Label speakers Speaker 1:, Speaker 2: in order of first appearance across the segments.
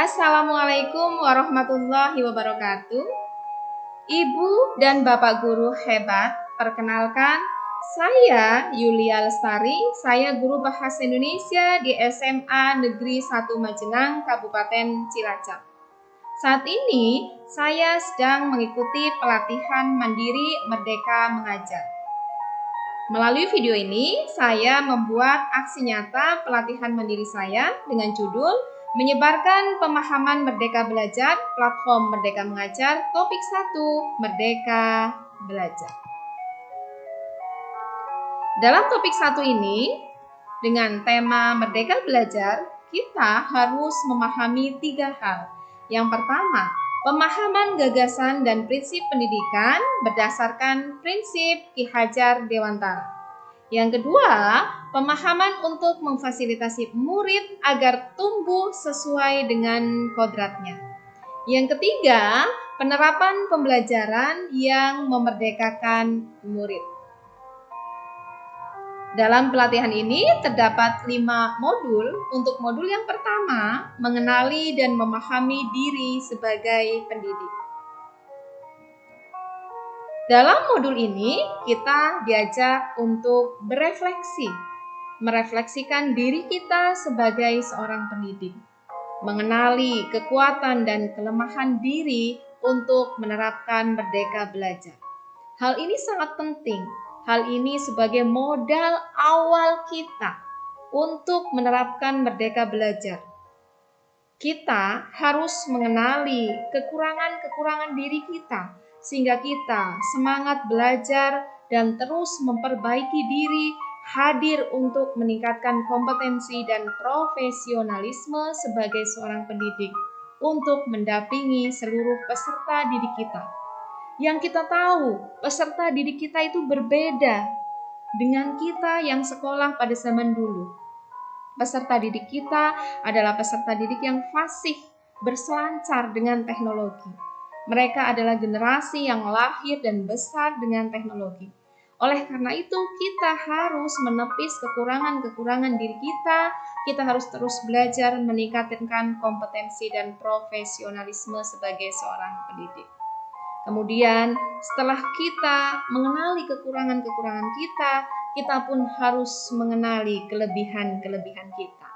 Speaker 1: Assalamualaikum warahmatullahi wabarakatuh. Ibu dan Bapak guru hebat, perkenalkan, saya Yulia Lestari, saya guru Bahasa Indonesia di SMA Negeri 1 Majenang, Kabupaten Cilacap. Saat ini saya sedang mengikuti pelatihan mandiri Merdeka Mengajar. Melalui video ini, saya membuat aksi nyata pelatihan mandiri saya dengan judul Menyebarkan Pemahaman Merdeka Belajar, Platform Merdeka Mengajar, Topik 1, Merdeka Belajar. Dalam topik 1 ini, dengan tema Merdeka Belajar, kita harus memahami 3 hal. Yang pertama, pemahaman gagasan dan prinsip pendidikan berdasarkan prinsip Ki Hajar Dewantara. Yang kedua, pemahaman untuk memfasilitasi murid agar tumbuh sesuai dengan kodratnya. Yang ketiga, penerapan pembelajaran yang memerdekakan murid. Dalam pelatihan ini terdapat 5 modul. Untuk modul yang pertama, mengenali dan memahami diri sebagai pendidik. Dalam modul ini, kita diajak untuk berefleksi, merefleksikan diri kita sebagai seorang pendidik, mengenali kekuatan dan kelemahan diri untuk menerapkan merdeka belajar. Hal ini sangat penting. Hal ini sebagai modal awal kita untuk menerapkan merdeka belajar. Kita harus mengenali kekurangan-kekurangan diri kita, sehingga kita semangat belajar dan terus memperbaiki diri, hadir untuk meningkatkan kompetensi dan profesionalisme sebagai seorang pendidik untuk mendampingi seluruh peserta didik kita. Yang kita tahu, peserta didik kita itu berbeda dengan kita yang sekolah pada zaman dulu. Peserta didik kita adalah peserta didik yang fasih, berselancar dengan teknologi. Mereka adalah generasi yang lahir dan besar dengan teknologi. Oleh karena itu, kita harus menepis kekurangan-kekurangan diri kita. Kita harus terus belajar meningkatkan kompetensi dan profesionalisme sebagai seorang pendidik. Kemudian, setelah kita mengenali kekurangan-kekurangan kita pun harus mengenali kelebihan-kelebihan kita.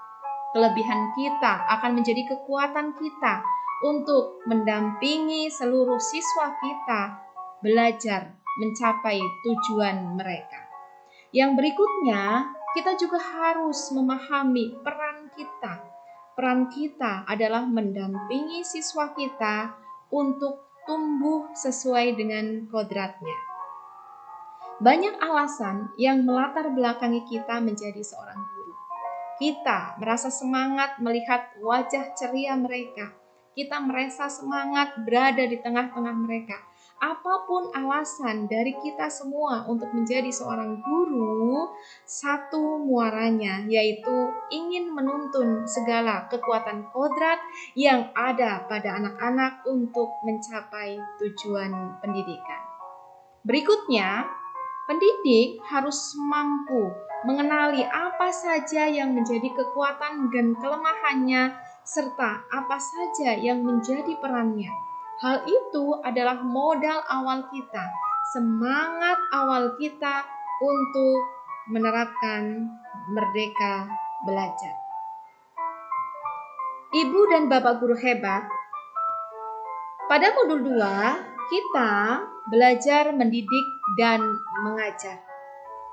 Speaker 1: Kelebihan kita akan menjadi kekuatan kita untuk mendampingi seluruh siswa kita belajar mencapai tujuan mereka. Yang berikutnya, kita juga harus memahami peran kita. Peran kita adalah mendampingi siswa kita untuk tumbuh sesuai dengan kodratnya. Banyak alasan yang melatar belakangi kita menjadi seorang guru. Kita merasa semangat melihat wajah ceria mereka. Kita merasa semangat berada di tengah-tengah mereka. Apapun alasan dari kita semua untuk menjadi seorang guru, satu muaranya yaitu ingin menuntun segala kekuatan kodrat yang ada pada anak-anak untuk mencapai tujuan pendidikan. Berikutnya, pendidik harus mampu mengenali apa saja yang menjadi kekuatan dan kelemahannya, serta apa saja yang menjadi perannya. Hal itu adalah modal awal kita, semangat awal kita untuk menerapkan merdeka belajar. Ibu dan Bapak guru hebat, pada modul 2 kita belajar mendidik dan mengajar.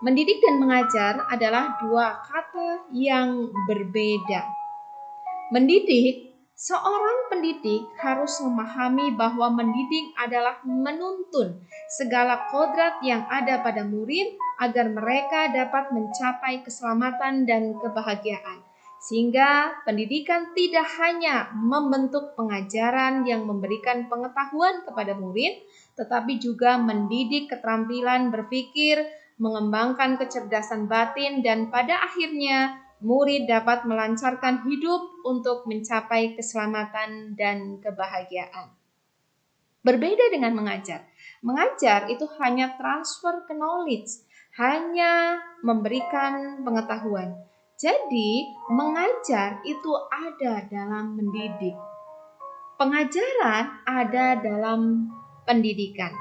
Speaker 1: Mendidik dan mengajar adalah 2 kata yang berbeda. Mendidik, seorang pendidik harus memahami bahwa mendidik adalah menuntun segala kodrat yang ada pada murid agar mereka dapat mencapai keselamatan dan kebahagiaan. Sehingga pendidikan tidak hanya membentuk pengajaran yang memberikan pengetahuan kepada murid, tetapi juga mendidik keterampilan berpikir, mengembangkan kecerdasan batin, dan pada akhirnya murid dapat melancarkan hidup untuk mencapai keselamatan dan kebahagiaan. Berbeda dengan mengajar. Mengajar itu hanya transfer knowledge, hanya memberikan pengetahuan. Jadi, mengajar itu ada dalam mendidik. Pengajaran ada dalam pendidikan.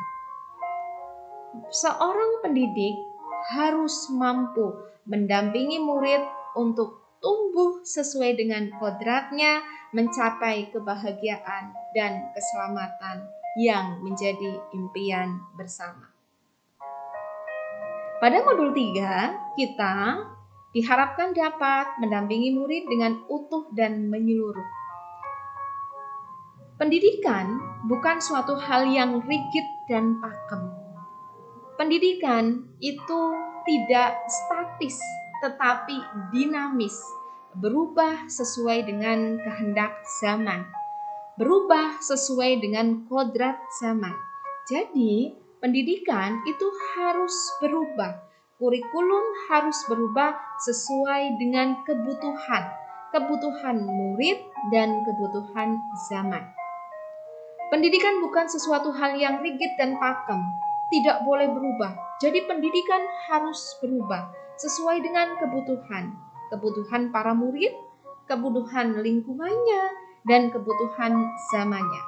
Speaker 1: Seorang pendidik harus mampu mendampingi murid untuk tumbuh sesuai dengan kodratnya, mencapai kebahagiaan dan keselamatan yang menjadi impian bersama. Pada modul 3, kita diharapkan dapat mendampingi murid dengan utuh dan menyeluruh. Pendidikan bukan suatu hal yang rigid dan pakem. Pendidikan itu tidak statis, tetapi dinamis, berubah sesuai dengan kehendak zaman, berubah sesuai dengan kodrat zaman. Jadi, pendidikan itu harus berubah. Kurikulum harus berubah sesuai dengan kebutuhan murid dan kebutuhan zaman. Pendidikan bukan sesuatu hal yang rigid dan pakem, tidak boleh berubah. Jadi pendidikan harus berubah sesuai dengan kebutuhan para murid, kebutuhan lingkungannya, dan kebutuhan zamannya.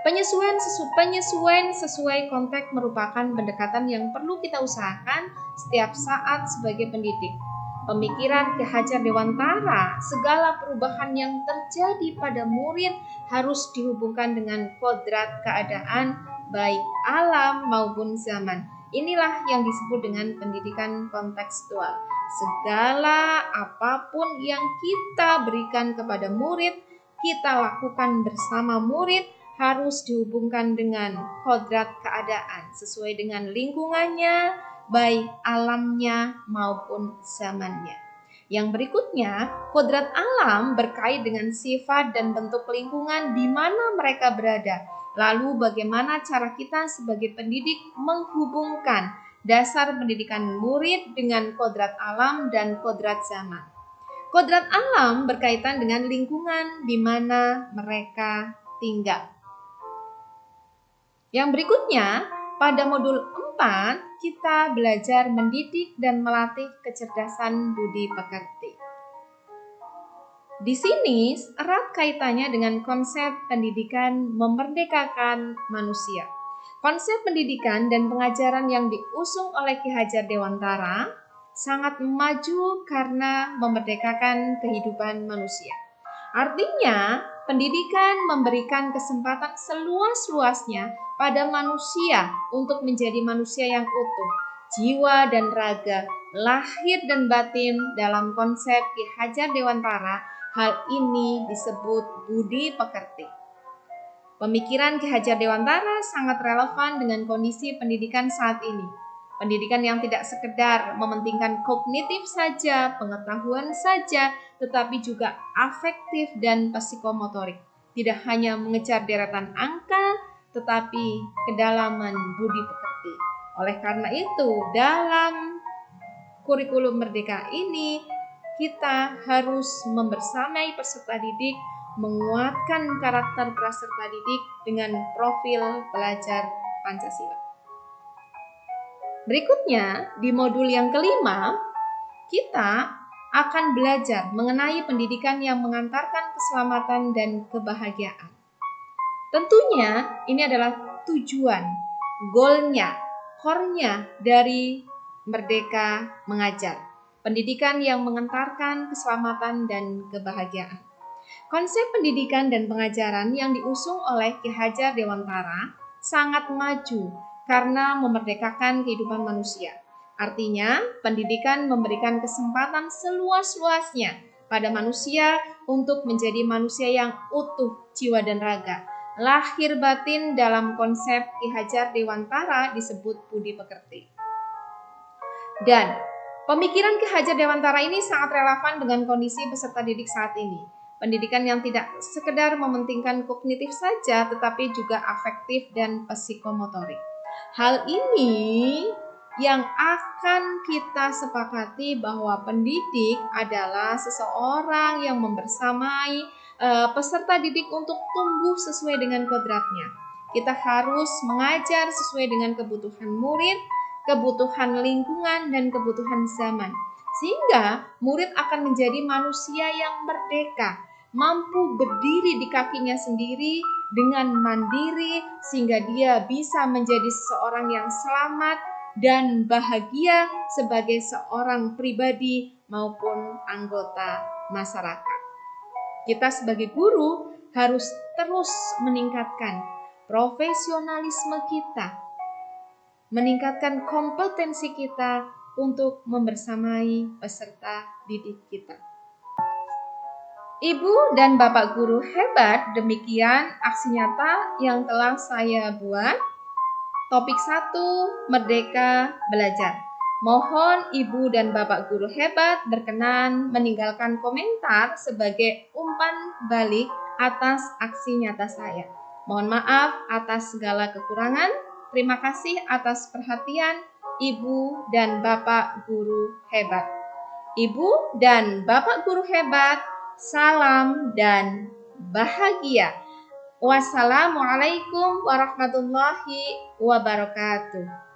Speaker 1: Penyesuaian sesuai konteks merupakan pendekatan yang perlu kita usahakan setiap saat sebagai pendidik. Pemikiran Ki Hajar Dewantara, segala perubahan yang terjadi pada murid harus dihubungkan dengan kodrat keadaan baik alam maupun zaman. Inilah yang disebut dengan pendidikan kontekstual. Segala apapun yang kita berikan kepada murid, kita lakukan bersama murid, harus dihubungkan dengan kodrat keadaan sesuai dengan lingkungannya, baik alamnya maupun zamannya. Yang berikutnya, kodrat alam berkait dengan sifat dan bentuk lingkungan di mana mereka berada. Lalu bagaimana cara kita sebagai pendidik menghubungkan dasar pendidikan murid dengan kodrat alam dan kodrat zaman. Kodrat alam berkaitan dengan lingkungan di mana mereka tinggal. Yang berikutnya, pada modul 4, kita belajar mendidik dan melatih kecerdasan budi pekerti. Di sini erat kaitannya dengan konsep pendidikan memerdekakan manusia. Konsep pendidikan dan pengajaran yang diusung oleh Ki Hajar Dewantara sangat maju karena memerdekakan kehidupan manusia. Artinya, pendidikan memberikan kesempatan seluas-luasnya pada manusia untuk menjadi manusia yang utuh, jiwa dan raga, lahir dan batin dalam konsep Ki Hajar Dewantara. Hal ini disebut budi pekerti. Pemikiran Ki Hajar Dewantara sangat relevan dengan kondisi pendidikan saat ini. Pendidikan yang tidak sekedar mementingkan kognitif saja, pengetahuan saja, tetapi juga afektif dan psikomotorik. Tidak hanya mengejar deretan angka, tetapi kedalaman budi pekerti. Oleh karena itu, dalam kurikulum merdeka ini, kita harus membersamai peserta didik, menguatkan karakter peserta didik dengan profil pelajar Pancasila. Berikutnya, di modul yang kelima, kita akan belajar mengenai pendidikan yang mengantarkan keselamatan dan kebahagiaan. Tentunya ini adalah tujuan, goalnya, core-nya dari Merdeka Mengajar. Pendidikan yang mengantarkan keselamatan dan kebahagiaan. Konsep pendidikan dan pengajaran yang diusung oleh Ki Hajar Dewantara sangat maju karena memerdekakan kehidupan manusia. Artinya, pendidikan memberikan kesempatan seluas-luasnya pada manusia untuk menjadi manusia yang utuh jiwa dan raga. Lahir batin dalam konsep Ki Hajar Dewantara disebut budi pekerti. Dan pemikiran Ki Hajar Dewantara ini sangat relevan dengan kondisi peserta didik saat ini. Pendidikan yang tidak sekedar mementingkan kognitif saja, tetapi juga afektif dan psikomotorik. Hal ini yang akan kita sepakati bahwa pendidik adalah seseorang yang membersamai peserta didik untuk tumbuh sesuai dengan kodratnya. Kita harus mengajar sesuai dengan kebutuhan murid, kebutuhan lingkungan, dan kebutuhan zaman. Sehingga murid akan menjadi manusia yang merdeka, mampu berdiri di kakinya sendiri dengan mandiri, sehingga dia bisa menjadi seseorang yang selamat dan bahagia sebagai seorang pribadi maupun anggota masyarakat. Kita sebagai guru harus terus meningkatkan profesionalisme kita, meningkatkan kompetensi kita untuk membersamai peserta didik kita. Ibu dan Bapak guru hebat, demikian aksi nyata yang telah saya buat. Topik 1, Merdeka Belajar. Mohon Ibu dan Bapak guru hebat berkenan meninggalkan komentar sebagai umpan balik atas aksi nyata saya. Mohon maaf atas segala kekurangan. Terima kasih atas perhatian Ibu dan Bapak guru hebat. Ibu dan Bapak guru hebat, salam dan bahagia. Wassalamualaikum warahmatullahi wabarakatuh.